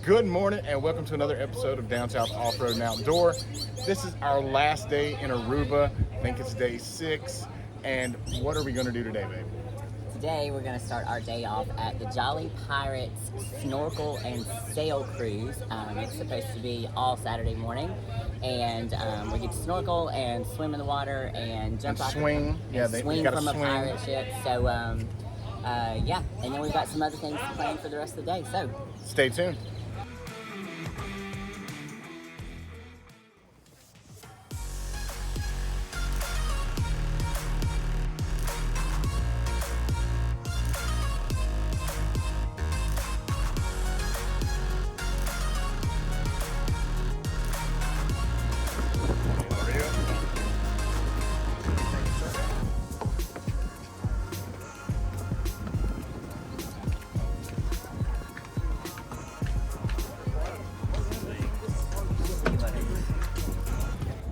Good morning and welcome to another episode of Down South Off-Road and Outdoor. This is our last day in Aruba. I think it's day 6. And what are we going to do today, babe? Today we're going to start our day off at the Jolly Pirates Snorkel and Sail cruise. It's supposed to be all Saturday morning, and we get to snorkel and swim in the water and jump off swing. Swing from a pirate ship. So yeah, and then we've got some other things planned for the rest of the day. So stay tuned.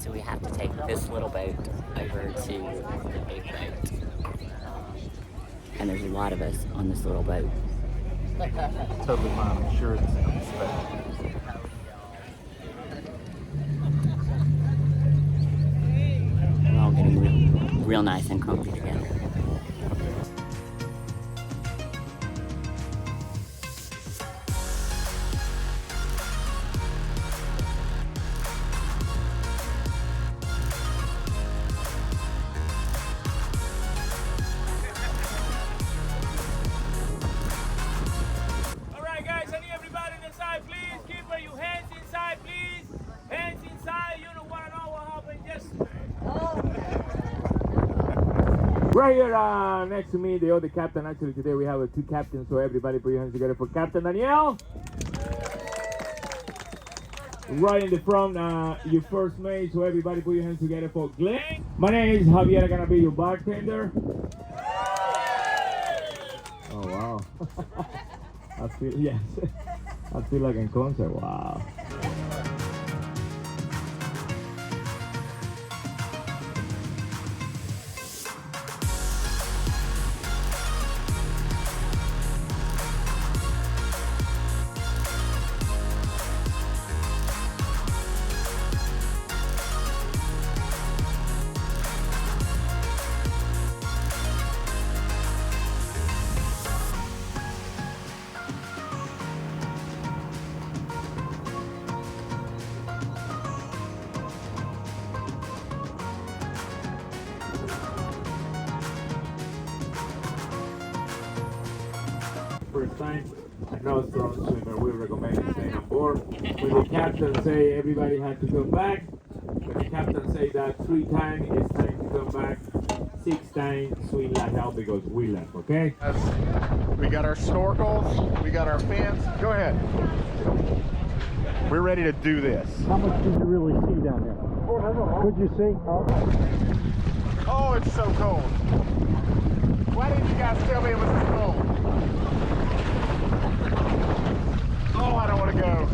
So we have to take this little boat over to the big boat. And there's a lot of us on this little boat. Totally fine. I'm sure it's special. We're all getting real nice and comfy together. Right here next to me, the other captain. Actually, today we have 2 captains, so everybody put your hands together for Captain Daniel. Right in the front, your first mate, so everybody put your hands together for Glenn. My name is Javier, I'm gonna be your bartender. Oh wow. I feel, yes, I feel like in concert, wow. First time, I know strong swimmer, we recommend staying on board. When the captain say everybody has to come back, when the captain say that 3 times, it's time to come back. 6 times, swim like hell because we left, okay? We got our snorkels, we got our fins. Go ahead. We're ready to do this. How much did you really see down there? Could you see? Oh, it's so cold. Why didn't you guys tell me it was this cold? Oh, I don't want to go.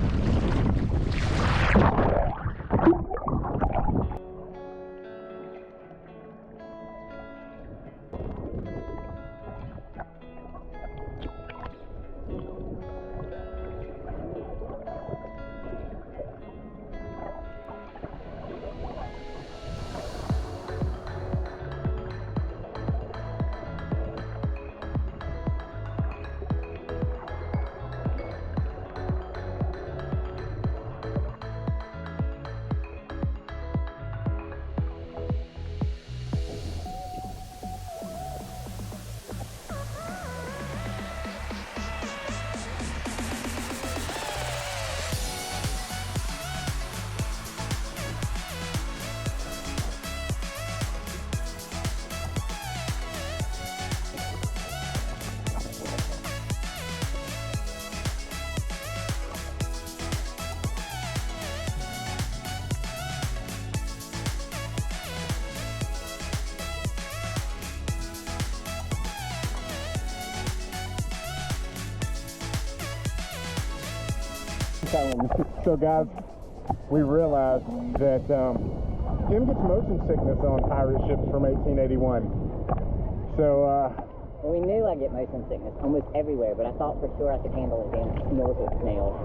So guys, we realized that Jim gets motion sickness on pirate ships from 1881. So Well, we knew I get motion sickness almost everywhere, but I thought for sure I could handle a damn snorkel snail.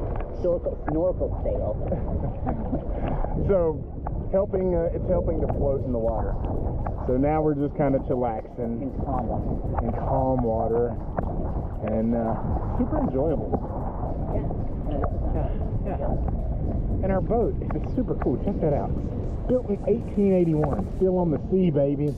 Snorkel sail. So, it's helping to float in the water. So now we're just kind of chillaxing In calm water. in calm water, and super enjoyable. Yeah. And our boat is super cool. Check that out. Built in 1881. Still on the sea, baby.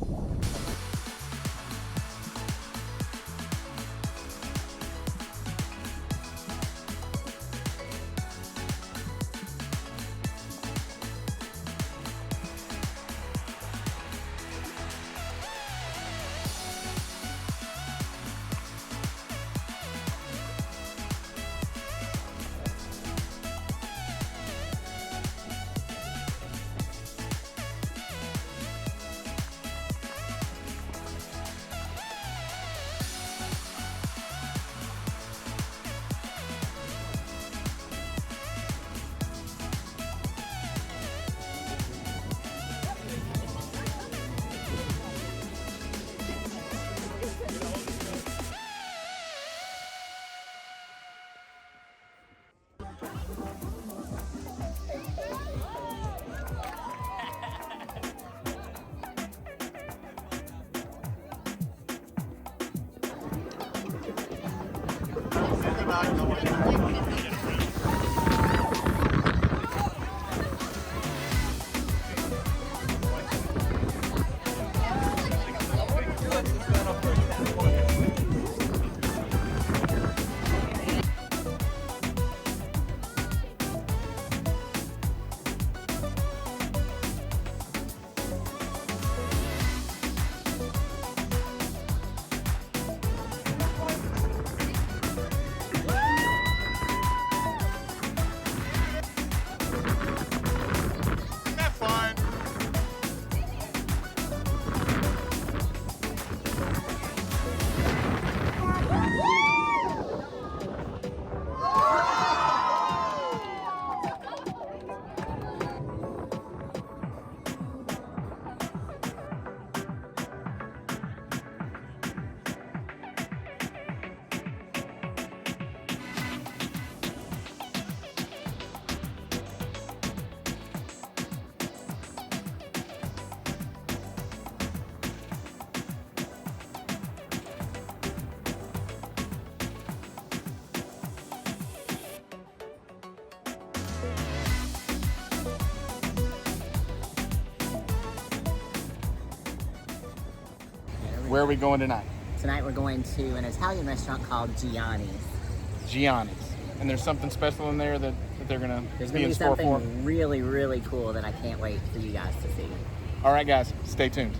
Where are we going tonight? Tonight we're going to an Italian restaurant called Gianni's. Gianni's. And there's something special in there that they're going to There's be going in to be store for? something really, really cool that I can't wait for you guys to see. All right, guys, stay tuned.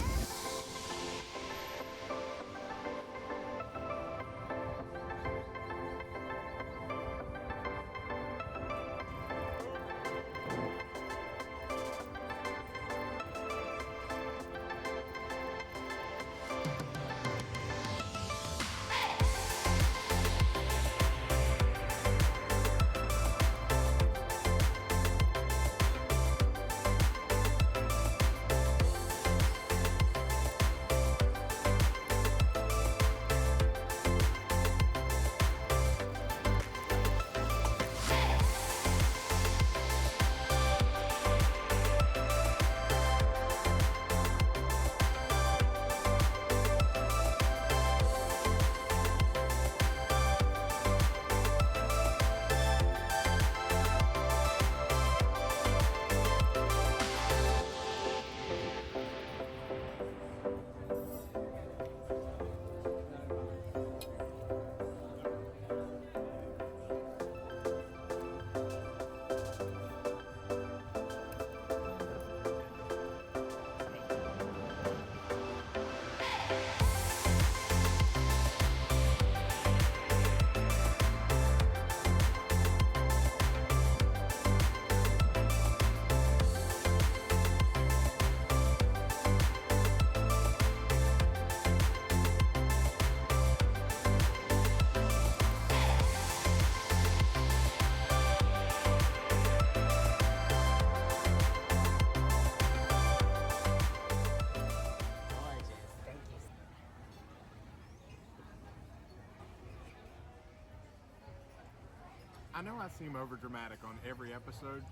I know I seem over dramatic on every episode,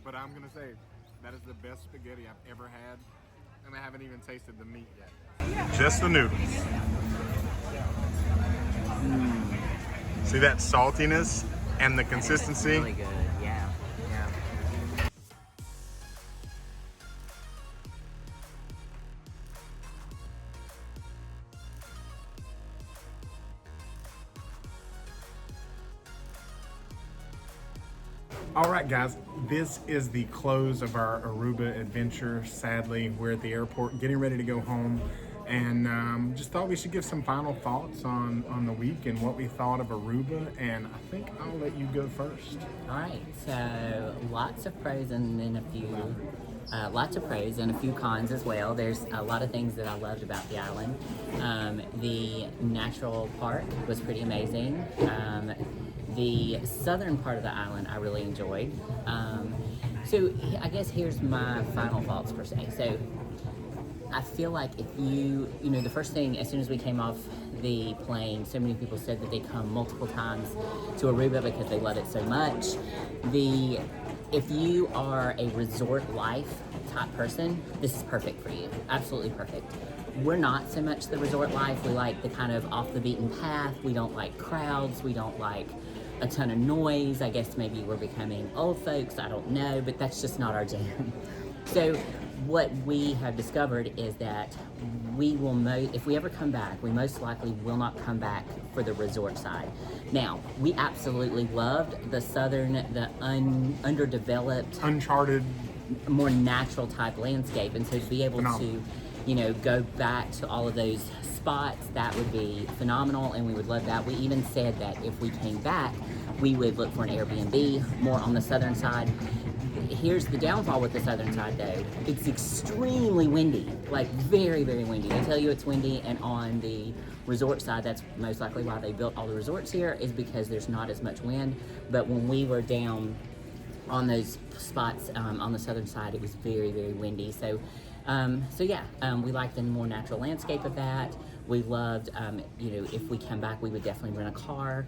but I'm gonna say that is the best spaghetti I've ever had, and I haven't even tasted the meat yet. Just the noodles. See that saltiness and the consistency? Really good, yeah. All right, guys, this is the close of our Aruba adventure. Sadly, we're at the airport getting ready to go home, and just thought we should give some final thoughts on the week and what we thought of Aruba, and I think I'll let you go first. All right, so lots of pros and then a few, lots of pros and a few cons as well. There's a lot of things that I loved about the island. The natural park was pretty amazing. The southern part of the island I really enjoyed. So I guess here's my final thoughts per se. So I feel like if you know, the first thing, as soon as we came off the plane, so many people said that they come multiple times to Aruba because they love it so much. If you are a resort life type person, this is perfect for you. Absolutely perfect. We're not so much the resort life. We like the kind of off the beaten path. We don't like crowds. We don't like a ton of noise. I guess maybe we're becoming old folks. I don't know, but that's just not our jam. So what we have discovered is that we will, if we ever come back, we most likely will not come back for the resort side. Now, we absolutely loved the southern, the underdeveloped, Uncharted, more natural type landscape, and so to be able to, you know, go back to all of those spots, that would be phenomenal, and we would love that. We even said that if we came back, we would look for an Airbnb more on the southern side. Here's the downfall with the southern side though. It's extremely windy, like very, very windy. They tell you it's windy, and on the resort side, that's most likely why they built all the resorts here, is because there's not as much wind. But when we were down on those spots on the southern side, it was very, very windy. So we liked the more natural landscape of that. We loved, you know, if we come back, we would definitely rent a car.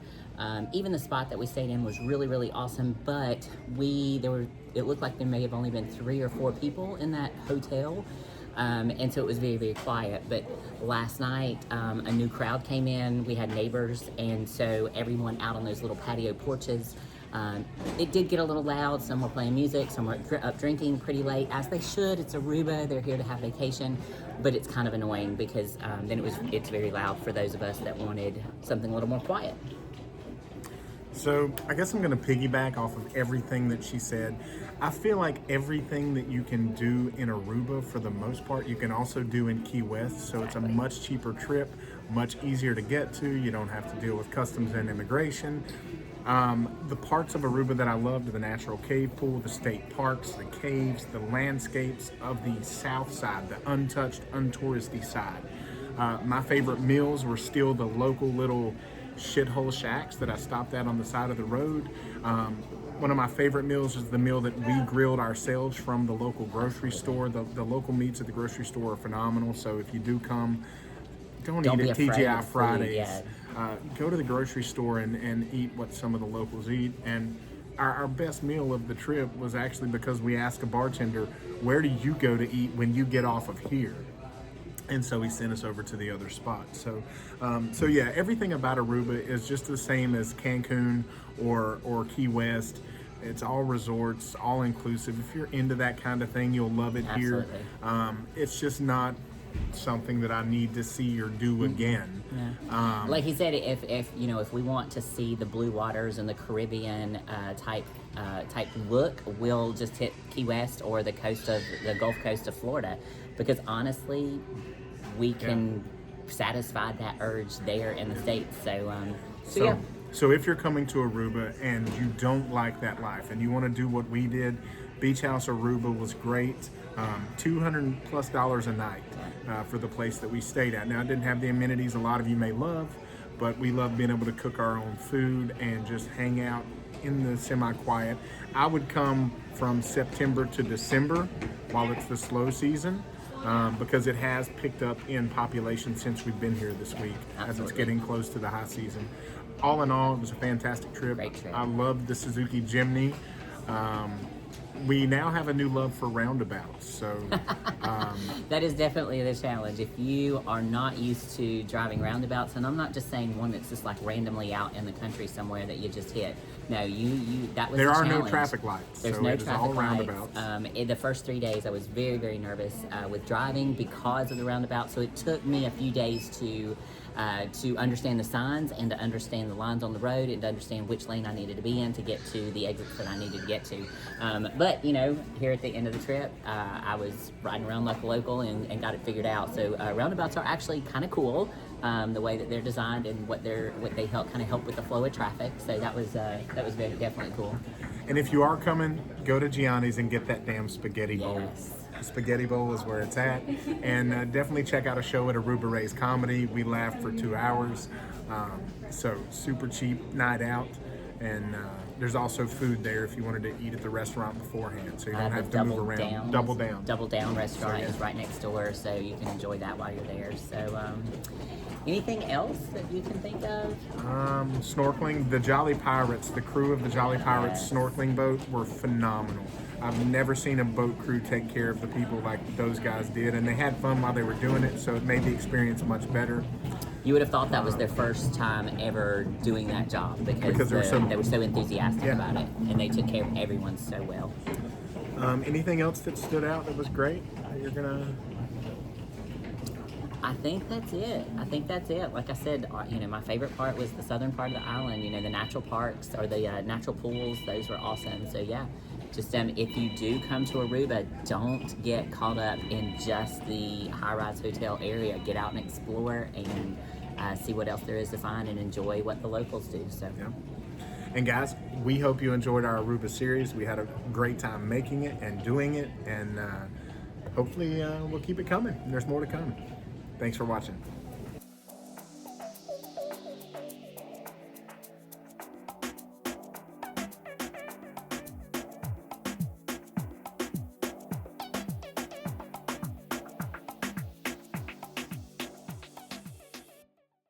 Even the spot that we stayed in was really, really awesome, but it looked like there may have only been 3 or 4 people in that hotel. And so it was very, very quiet. But last night, a new crowd came in. We had neighbors, and so everyone out on those little patio porches. It did get a little loud. Some were playing music, some were up drinking pretty late, as they should. It's Aruba, they're here to have vacation, but it's kind of annoying because then it's very loud for those of us that wanted something a little more quiet. So I guess I'm going to piggyback off of everything that she said. I feel like everything that you can do in Aruba, for the most part, you can also do in Key West. So it's a much cheaper trip, much easier to get to. You don't have to deal with customs and immigration. The parts of Aruba that I loved are the natural cave pool, the state parks, the caves, the landscapes of the south side, the untouched, untouristy side. My favorite meals were still the local little shithole shacks that I stopped at on the side of the road. One of my favorite meals is the meal that we grilled ourselves from the local grocery store. The local meats at the grocery store are phenomenal. So if you do come, don't eat at TGI Fridays. Go to the grocery store and eat what some of the locals eat. And our best meal of the trip was actually because we asked a bartender, where do you go to eat when you get off of here? And so he sent us over to the other spot. So yeah, everything about Aruba is just the same as Cancun or Key West. It's all resorts, all inclusive. If you're into that kind of thing, you'll love it. Absolutely. Here. It's just not something that I need to see or do again. Yeah. Like he said, if we want to see the blue waters and the Caribbean type look, we'll just hit Key West or the Gulf Coast of Florida, because honestly, we can satisfy that urge there in the States. So if you're coming to Aruba and you don't like that life and you want to do what we did, Beach House Aruba was great. $200+ a night for the place that we stayed at. Now, it didn't have the amenities a lot of you may love, but we love being able to cook our own food and just hang out in the semi-quiet. I would come from September to December while it's the slow season, because it has picked up in population since we've been here this week. Absolutely. As it's getting close to the high season. all in all, it was a fantastic trip. Great trip. I loved the Suzuki Jimny. We now have a new love for roundabouts. So that is definitely the challenge. If you are not used to driving roundabouts, and I'm not just saying one that's just like randomly out in the country somewhere that you just hit. No, that was there the are challenge. no traffic lights. There's so no it is traffic all lights. roundabouts. In the first 3 days, I was very, very nervous with driving because of the roundabout. So it took me a few days to understand the signs and to understand the lines on the road and to understand which lane I needed to be in to get to the exits that I needed to get to. But, you know, here at the end of the trip, I was riding around like a local and got it figured out. So roundabouts are actually kind of cool, the way that they're designed and what they help with the flow of traffic. So that was definitely cool. And if you are coming, go to Gianni's and get that damn spaghetti bowl. Yes. The spaghetti bowl is where it's at. And definitely check out a show at Aruba Ray's Comedy. We laughed for 2 hours. So super cheap night out. And there's also food there if you wanted to eat at the restaurant beforehand. So you don't have to move around. Double Down. Double Down restaurant is right next door, so you can enjoy that while you're there. So anything else that you can think of? Snorkeling. The Jolly Pirates, the crew of the Jolly Pirates snorkeling boat were phenomenal. I've never seen a boat crew take care of the people like those guys did, and they had fun while they were doing it, so it made the experience much better. You would have thought that was their first time ever doing that job because they were so enthusiastic about it, and they took care of everyone so well. Anything else that stood out that was great? You're gonna. I think that's it. Like I said, you know, my favorite part was the southern part of the island. You know, the natural parks or the natural pools; those were awesome. So yeah, just if you do come to Aruba, don't get caught up in just the high-rise hotel area. Get out and explore and see what else there is to find and enjoy what the locals do. So. Yeah. And guys, we hope you enjoyed our Aruba series. We had a great time making it and doing it, and hopefully we'll keep it coming. There's more to come. Thanks for watching.